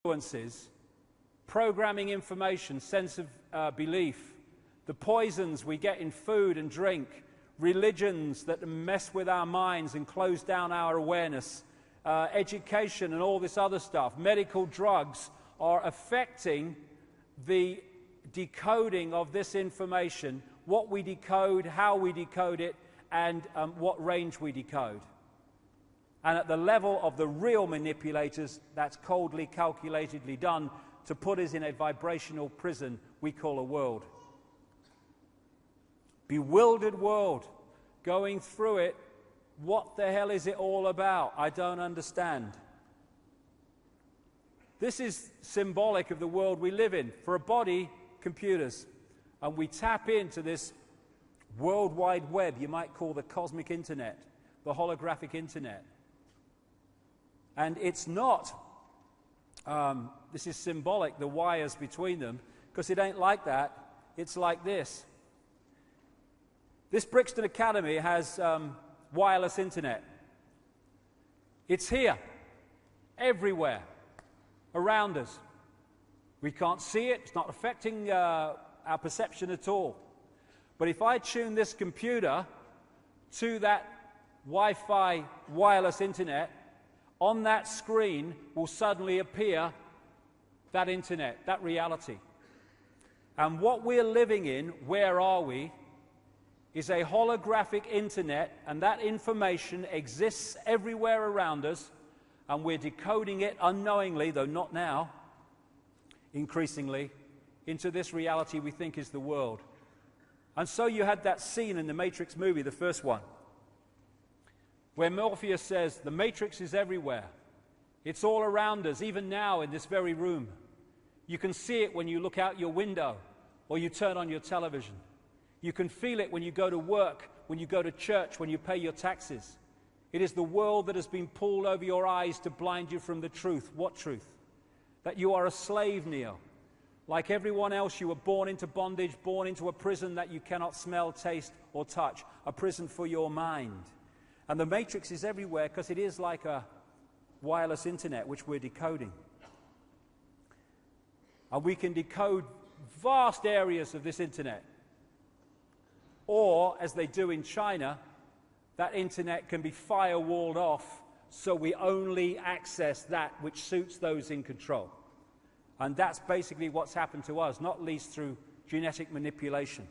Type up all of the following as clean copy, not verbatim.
influences, programming information, sense of belief, the poisons we get in food and drink, religions that mess with our minds and close down our awareness, education and all this other stuff, medical drugs are affecting the decoding of this information, what we decode, how we decode it, and what range we decode. And at the level of the real manipulators, that's coldly, calculatedly done to put us in a vibrational prison we call a world. Bewildered world, going through it. What the hell is it all about? I don't understand. This is symbolic of the world we live in. For a body, computers. And we tap into this World Wide Web, you might call the cosmic internet, the holographic internet. And it's not, this is symbolic, the wires between them, because it ain't like that. It's like this. This Brixton Academy has wireless internet. It's here, everywhere, around us. We can't see it. It's not affecting our perception at all. But if I tune this computer to that Wi-Fi wireless internet, on that screen will suddenly appear that internet, that reality. And what we're living in, where are we, is a holographic internet, and that information exists everywhere around us, and we're decoding it unknowingly, though not now, increasingly, into this reality we think is the world. And so you had that scene in the Matrix movie, the first one, where Morpheus says, the Matrix is everywhere. It's all around us, even now in this very room. You can see it when you look out your window or you turn on your television. You can feel it when you go to work, when you go to church, when you pay your taxes. It is the world that has been pulled over your eyes to blind you from the truth. What truth? That you are a slave, Neo. Like everyone else, you were born into bondage, born into a prison that you cannot smell, taste, or touch. A prison for your mind. And the Matrix is everywhere because it is like a wireless internet which we're decoding. And we can decode vast areas of this internet. Or, as they do in China, that internet can be firewalled off so we only access that which suits those in control. And that's basically what's happened to us, not least through genetic manipulation.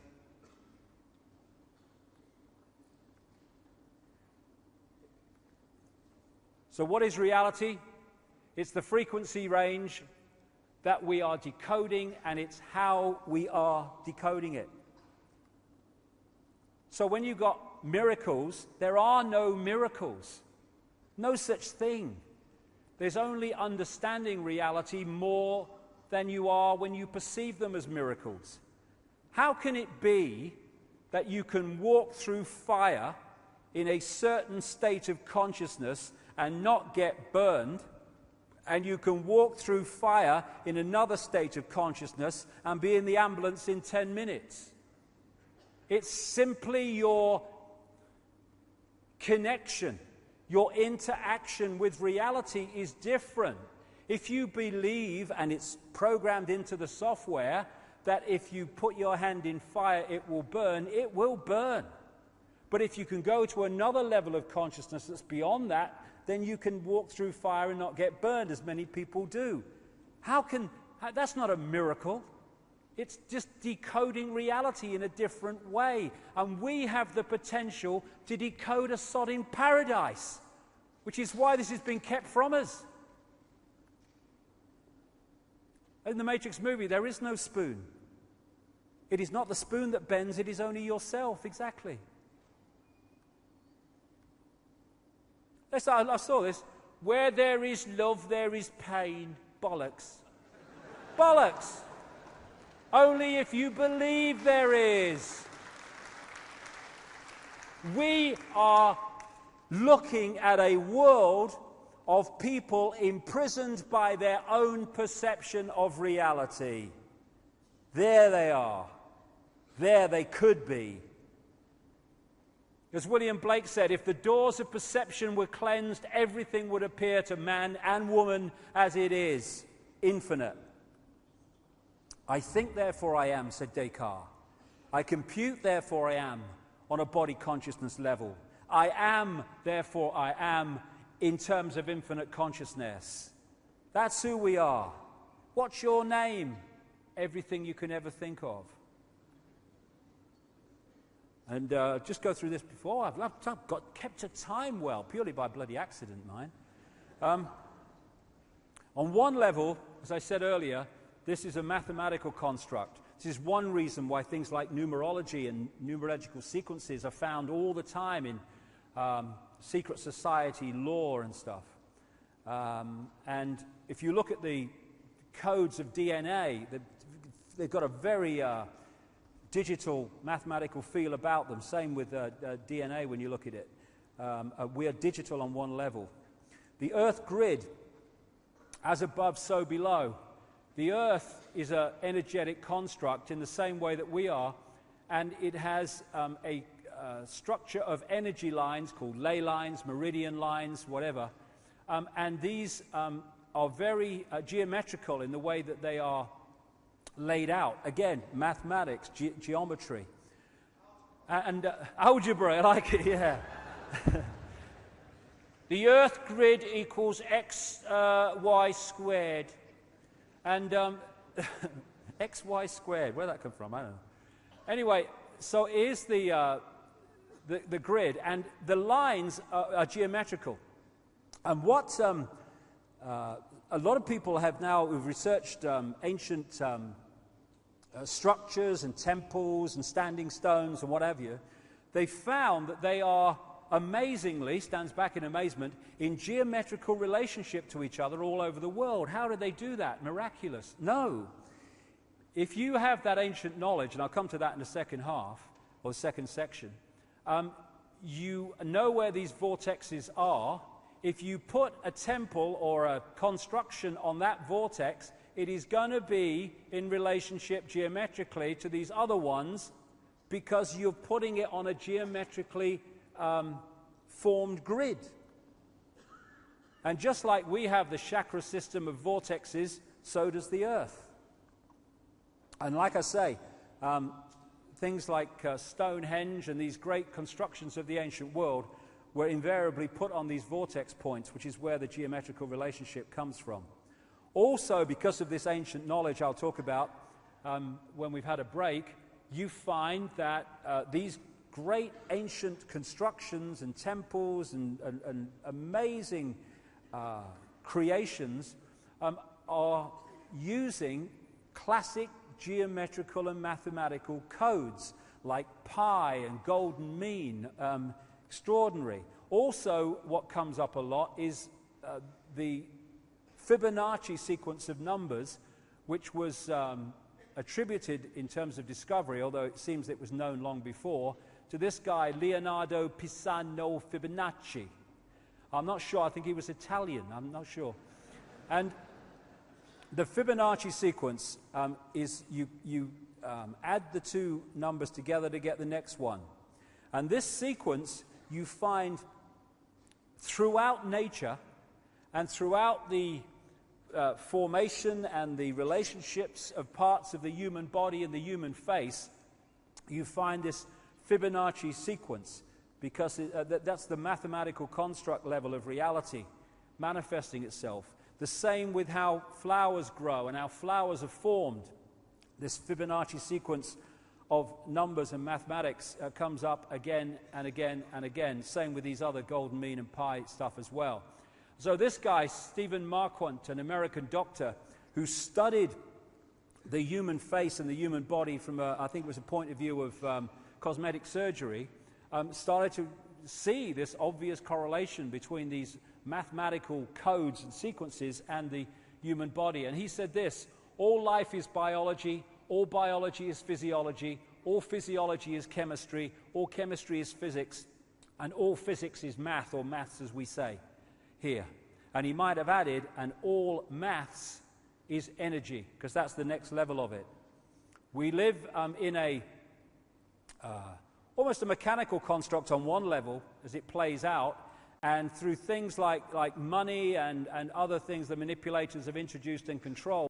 So what is reality? It's the frequency range that we are decoding, and it's how we are decoding it. So when you've got miracles, there are no miracles. No such thing. There's only understanding reality more than you are when you perceive them as miracles. How can it be that you can walk through fire in a certain state of consciousness and not get burned, and you can walk through fire in another state of consciousness and be in the ambulance in 10 minutes? It's simply your connection, your interaction with reality is different. If you believe, and it's programmed into the software, that if you put your hand in fire it will burn, it will burn. But if you can go to another level of consciousness that's beyond that, then you can walk through fire and not get burned, as many people do. That's not a miracle. It's just decoding reality in a different way. And we have the potential to decode a sodding paradise, which is why this has been kept from us. In the Matrix movie, there is no spoon. It is not the spoon that bends, it is only yourself, exactly. I saw this. Where there is love, there is pain. Bollocks. Bollocks. Only if you believe there is. We are looking at a world of people imprisoned by their own perception of reality. There they are. There they could be. As William Blake said, if the doors of perception were cleansed, everything would appear to man and woman as it is. infinite. I think, therefore I am, said Descartes. I compute, therefore I am, on a body consciousness level. I am, therefore I am, in terms of infinite consciousness. That's who we are. What's your name? Everything you can ever think of. And just go through this before. I've kept to time well, purely by bloody accident, mine. On one level, as I said earlier, this is a mathematical construct. This is one reason why things like numerology and numerological sequences are found all the time in secret society lore and stuff. And if you look at the codes of DNA, they've got a very digital mathematical feel about them. Same with DNA when you look at it. We are digital on one level. The Earth grid, as above, so below. The Earth is an energetic construct in the same way that we are, and it has a structure of energy lines called ley lines, meridian lines, whatever. And these are very geometrical in the way that they are laid out. Again, mathematics, geometry. And algebra, I like it, yeah. The Earth grid equals x, y squared. And xy squared, where'd that come from? I don't know. Anyway, so here's the grid, and the lines are geometrical. And what a lot of people have now, who've researched ancient structures and temples and standing stones and what have you, they found that they are amazingly, stands back in amazement, in geometrical relationship to each other all over the world. How did they do that? Miraculous? No. If you have that ancient knowledge, and I'll come to that in the second half, or the second section, you know where these vortexes are. If you put a temple or a construction on that vortex, it is going to be in relationship geometrically to these other ones because you're putting it on a geometrically formed grid. And just like we have the chakra system of vortexes, so does the Earth. And like I say, things like Stonehenge and these great constructions of the ancient world were invariably put on these vortex points, which is where the geometrical relationship comes from. Also, because of this ancient knowledge I'll talk about when we've had a break, you find that these great ancient constructions and temples and amazing creations are using classic geometrical and mathematical codes like pi and golden mean, extraordinary. Also, what comes up a lot is the Fibonacci sequence of numbers, which was attributed in terms of discovery, although it seems it was known long before, to this guy, Leonardo Pisano Fibonacci. I'm not sure, I think he was Italian, I'm not sure. And the Fibonacci sequence is you add the two numbers together to get the next one. And this sequence you find throughout nature and throughout the formation and the relationships of parts of the human body and the human face. You find this Fibonacci sequence because that's the mathematical construct level of reality manifesting itself. The same with how flowers grow and how flowers are formed. This Fibonacci sequence of numbers and mathematics comes up again and again and again. Same with these other golden mean and pi stuff as well. So this guy, Stephen Marquardt, an American doctor who studied the human face and the human body from, I think it was a point of view of cosmetic surgery, started to see this obvious correlation between these mathematical codes and sequences and the human body. And he said this: all life is biology, all biology is physiology, all physiology is chemistry, all chemistry is physics, and all physics is math, or maths as we say here. And he might have added, and all maths is energy, because that's the next level of it. We live in a almost a mechanical construct on one level as it plays out, And through things like money and other things the manipulators have introduced and controlled,